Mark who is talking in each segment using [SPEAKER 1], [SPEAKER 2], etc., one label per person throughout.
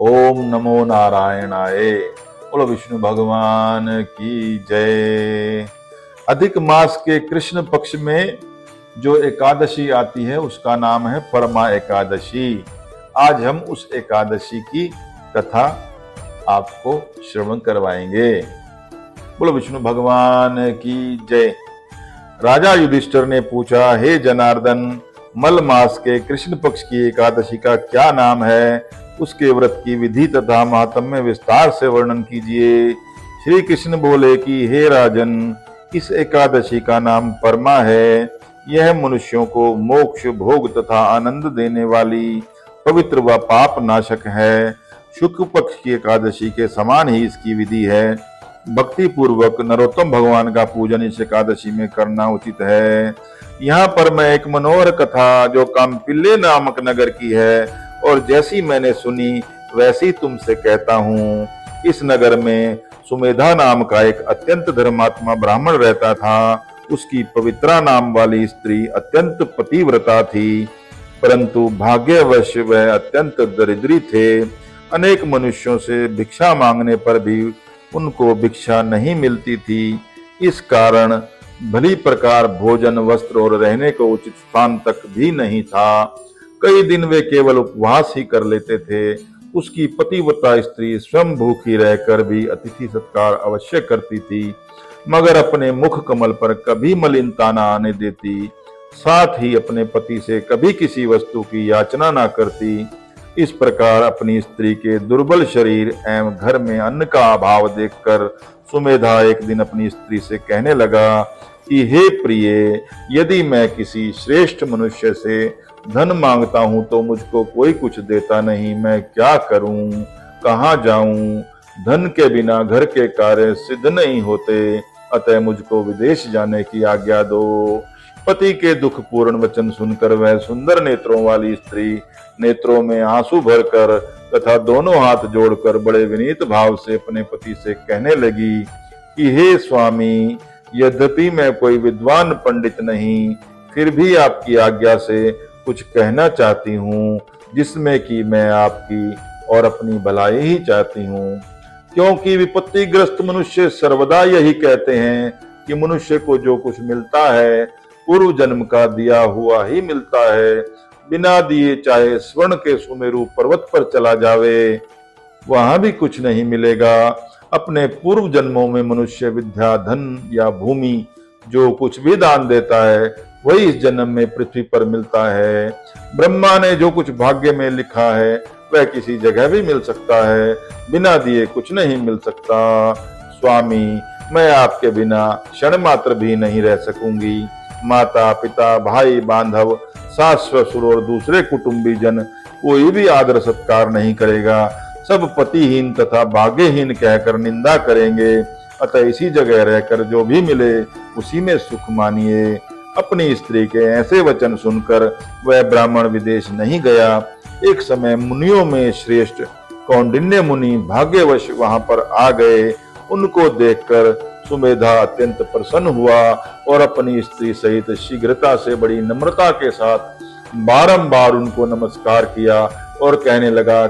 [SPEAKER 1] ओम नमो नारायणाय। बोलो विष्णु भगवान की जय। अधिक मास के कृष्ण पक्ष में जो एकादशी आती है उसका नाम है परमा एकादशी। आज हम उस एकादशी की कथा आपको श्रवण करवाएंगे। बोलो विष्णु भगवान की जय। राजा युधिष्ठिर ने पूछा, हे जनार्दन, मल मास के कृष्ण पक्ष की एकादशी का क्या नाम है? उसके व्रत की विधि तथा महात्म्य विस्तार से वर्णन कीजिए। श्री कृष्ण बोले कि हे राजन, इस एकादशी का नाम परमा है। यह मनुष्यों को मोक्ष, भोग तथा आनंद देने वाली पवित्र व पाप नाशक है। शुक्ल पक्ष की एकादशी के समान ही इसकी विधि है। भक्ति पूर्वक नरोत्तम भगवान का पूजन इस एकादशी में करना उचित है। यहाँ पर मैं एक मनोहर कथा जो काम्पिल्य नामक नगर की है और जैसी मैंने सुनी वैसी तुमसे कहता हूँ। इस नगर में सुमेधा नाम का एक अत्यंत धर्मात्मा ब्राह्मण रहता था। उसकी पवित्रा नाम वाली स्त्री अत्यंत पतिव्रता थी, परंतु भाग्यवश वह अत्यंत दरिद्री थे। अनेक मनुष्यों से भिक्षा मांगने पर भी उनको भिक्षा नहीं मिलती थी। इस कारण भली प्रकार भोजन, वस्त्र और रहने को उचित स्थान तक भी नहीं था। कई दिन वे केवल उपवास ही कर लेते थे। उसकी पतिव्रता स्त्री स्वयं भूखी रहकर भी अतिथि सत्कार अवश्य करती थी, मगर अपने मुख कमल पर कभी मलिनता न आने देती। साथ ही अपने पति से कभी किसी वस्तु की याचना न करती। इस प्रकार अपनी स्त्री के दुर्बल शरीर एवं घर में अन्न का अभाव देखकर सुमेधा एक दिन अपनी स्त्री से कहने लगा कि हे प्रिय, यदि मैं किसी श्रेष्ठ मनुष्य से धन मांगता हूँ तो मुझको कोई कुछ देता नहीं। मैं क्या करूं, कहाँ जाऊं? धन के बिना घर के कार्य सिद्ध नहीं होते, अतः मुझको विदेश जाने की आज्ञा दो। पति के दुख पूर्ण वचन सुनकर वह सुंदर नेत्रों वाली स्त्री नेत्रों में आंसू भरकर तथा दोनों हाथ जोड़कर बड़े विनीत भाव से अपने पति से कहने लगी कि हे स्वामी, यद्यपि मैं कोई विद्वान पंडित नहीं, फिर भी आपकी आज्ञा से कुछ कहना चाहती हूँ, जिसमें कि मैं आपकी और अपनी भलाई ही चाहती हूँ। क्योंकि विपत्तिग्रस्त मनुष्य सर्वदा यही कहते हैं कि मनुष्य को जो कुछ मिलता है पूर्व जन्म का दिया हुआ ही मिलता है। बिना दिए चाहे स्वर्ण के सुमेरु पर्वत पर चला जावे, वहां भी कुछ नहीं मिलेगा। अपने पूर्व जन्मों में मनुष्य विद्या, धन या भूमि जो कुछ भी दान देता है वही इस जन्म में पृथ्वी पर मिलता है। ब्रह्मा ने जो कुछ भाग्य में लिखा है वह किसी जगह भी मिल सकता है, बिना दिए कुछ नहीं मिल सकता। स्वामी, मैं आपके बिना क्षण मात्र भी नहीं रह सकूंगी। माता पिता, भाई बांधव, सास ससुर और दूसरे कुटुंबी जन कोई भी आदर सत्कार नहीं करेगा। सब पतिहीन तथा भाग्यहीन कहकर निंदा करेंगे। अतः इसी जगह रहकर जो भी मिले उसी में सुख मानिए। अपनी स्त्री के ऐसे वचन सुनकर वह ब्राह्मण विदेश नहीं गया। एक समय मुनियों में श्रेष्ठ कौंडिन्य मुनि भाग्यवश वहां पर आ गए। उनको देखकर सुमेधा अत्यंत प्रसन्न हुआ और अपनी स्त्री सहित शीघ्रता से बड़ी नम्रता के साथ बारंबार उनको नमस्कार किया और कहने लगा,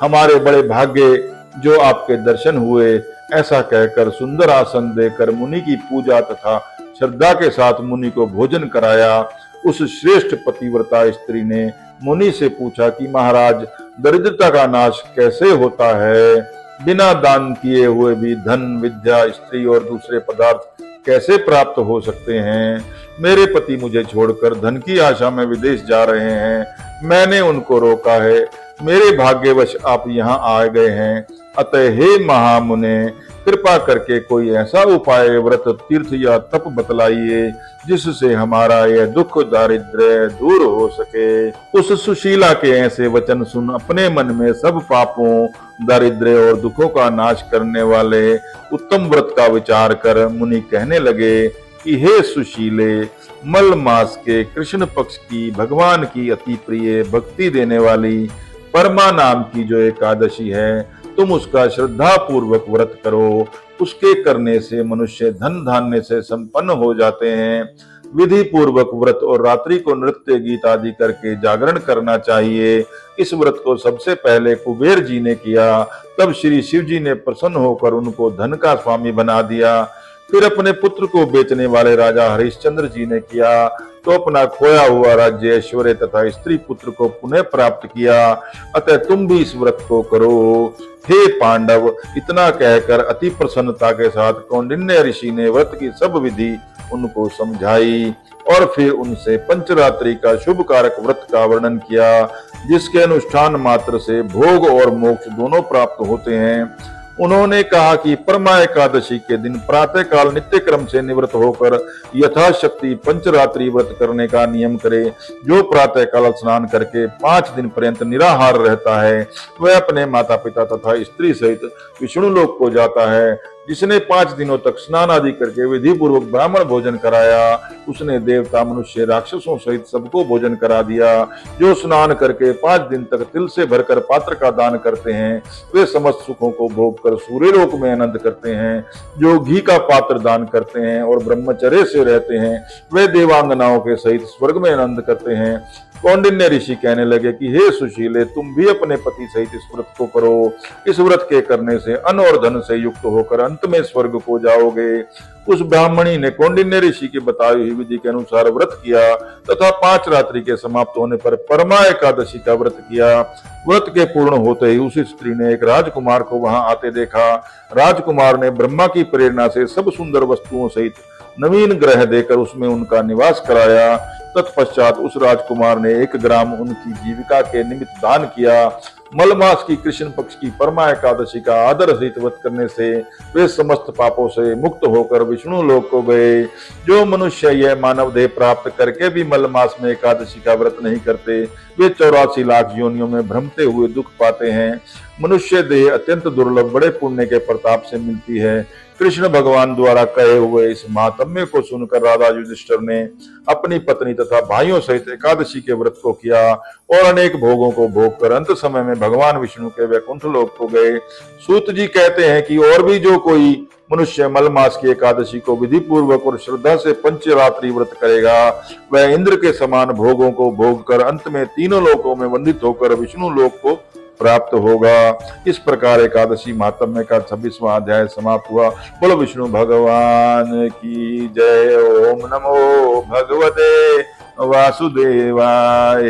[SPEAKER 1] हमारे बड़े भाग्य जो आपके दर्शन हुए। ऐसा कहकर सुंदर आसन देकर मुनि की पूजा तथा श्रद्धा के साथ मुनि को भोजन कराया। उस श्रेष्ठ पतिव्रता स्त्री ने मुनि से पूछा कि महाराज, दरिद्रता का नाश कैसे होता है? बिना दान किए हुए भी धन, विद्या, स्त्री और दूसरे पदार्थ कैसे प्राप्त हो सकते हैं? मेरे पति मुझे छोड़कर धन की आशा में विदेश जा रहे हैं। मैंने उनको रोका है। मेरे भाग्यवश आप यहाँ आ गए हैं। अतः हे महामुने, कृपा करके कोई ऐसा उपाय, व्रत, तीर्थ या तप बतलाइए जिससे हमारा यह दुख दारिद्र्य दूर हो सके। उस सुशीला के ऐसे वचन सुन अपने मन में सब पापों, दारिद्र्य और दुखों का नाश करने वाले उत्तम व्रत का विचार कर मुनि कहने लगे कि हे सुशीले, मल मास के कृष्ण पक्ष की भगवान की अति प्रिय भक्ति देने वाली परमा नाम की जो एकादशी है, तुम उसका श्रद्धा पूर्वक व्रत करो। उसके करने से मनुष्य धन धान्य से संपन्न हो जाते हैं। विधि पूर्वक व्रत और रात्रि को नृत्य गीत आदि करके जागरण करना चाहिए। इस व्रत को सबसे पहले कुबेर जी ने किया, तब श्री शिव जी ने प्रसन्न होकर उनको धन का स्वामी बना दिया। फिर अपने पुत्र को बेचने वाले राजा हरिश्चंद्र जी ने किया, तो अपना खोया हुआ राज्य, ऐश्वर्य तथा स्त्री पुत्र को पुनः प्राप्त किया। अतः तुम भी इस व्रत को करो हे पांडव। इतना कहकर अति प्रसन्नता के साथ कौंडिन्य ऋषि ने व्रत की सब विधि उनको समझाई और फिर उनसे पंचरात्रि का शुभ कारक व्रत का वर्णन किया, जिसके अनुष्ठान मात्र से भोग और मोक्ष दोनों प्राप्त होते हैं। उन्होंने कहा कि परमा एकादशी के दिन प्रातः काल नित्य क्रम से निवृत्त होकर यथाशक्ति पंचरात्रि व्रत करने का नियम करे। जो प्रातः काल स्नान करके 5 दिन पर्यंत निराहार रहता है, वह अपने माता पिता तथा स्त्री सहित विष्णु लोक को जाता है। जिसने 5 दिनों तक स्नान आदि करके विधि पूर्वक ब्राह्मण भोजन कराया, उसने देवता मनुष्य राक्षसों सहित सबको भोजन करा दिया। जो स्नान करके 5 दिन तक तिल से भरकर पात्र का दान करते हैं, वे समस्त सुखों को भोग कर सूर्यलोक में आनंद करते हैं। जो घी का पात्र दान करते हैं और ब्रह्मचर्य से रहते हैं, वे देवांगनाओं के सहित स्वर्ग में आनंद करते हैं। कौंडिन्य ऋषि कहने लगे कि हे सुशीले, तुम भी अपने पति सहित इस व्रत को करो। इस व्रत के करने से अन्न और धन से युक्त होकर अंत में स्वर्ग को जाओगे। उस ब्राह्मणी ने कौंडिन्य ऋषि की बताई हुई विधि के अनुसार व्रत किया तथा 5 रात्रि के समाप्त होने पर परमा एकादशी का व्रत किया। व्रत के पूर्ण होते ही उस स्त्री ने एक राजकुमार को वहां आते देखा। राजकुमार ने ब्रह्मा की प्रेरणा से सब सुंदर वस्तुओं सहित नवीन ग्रह देकर उसमें उनका निवास कराया। तत्पश्चात उस राजकुमार ने 1 ग्राम उनकी जीविका के निमित्त दान किया। मलमास की कृष्ण पक्ष की परमा एकादशी का आदर सहित व्रत करने से वे समस्त पापों से मुक्त होकर विष्णु लोक को गए। जो मनुष्य यह मानव देह प्राप्त करके भी मलमास में एकादशी का व्रत नहीं करते, वे 84 लाख योनियों में भ्रमते हुए दुख पाते हैं। मनुष्य देह अत्यंत दुर्लभ बड़े पुण्य के प्रताप से मिलती है। कृष्ण भगवान द्वारा कहे हुए इस महात्म्य को सुनकर राजा युधिष्ठिर ने अपनी पत्नी तथा भाइयों सहित एकादशी के व्रत को किया और अनेक भोगों को भोग कर अंत समय में भगवान विष्णु के वैकुंठ लोक को गए। सूत जी कहते हैं कि और भी जो कोई मनुष्य मलमास की एकादशी को विधि पूर्वक और श्रद्धा से पंचरात्रि व्रत करेगा, वह इंद्र के समान भोगों को भोग कर अंत में तीनों लोकों में वंदित होकर विष्णु लोक को प्राप्त होगा। इस प्रकार एकादशी महात्म्य का 26वां अध्याय समाप्त हुआ। बोलो विष्णु भगवान की जय। ओम नमो भगवते वासुदेवाय।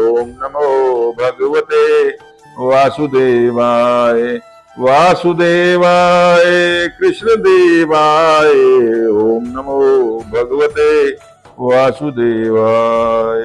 [SPEAKER 1] ओम नमो भगवते वासुदेवाय। वासुदेवाय कृष्ण देवाय। ओम नमो भगवते वासुदेवाय।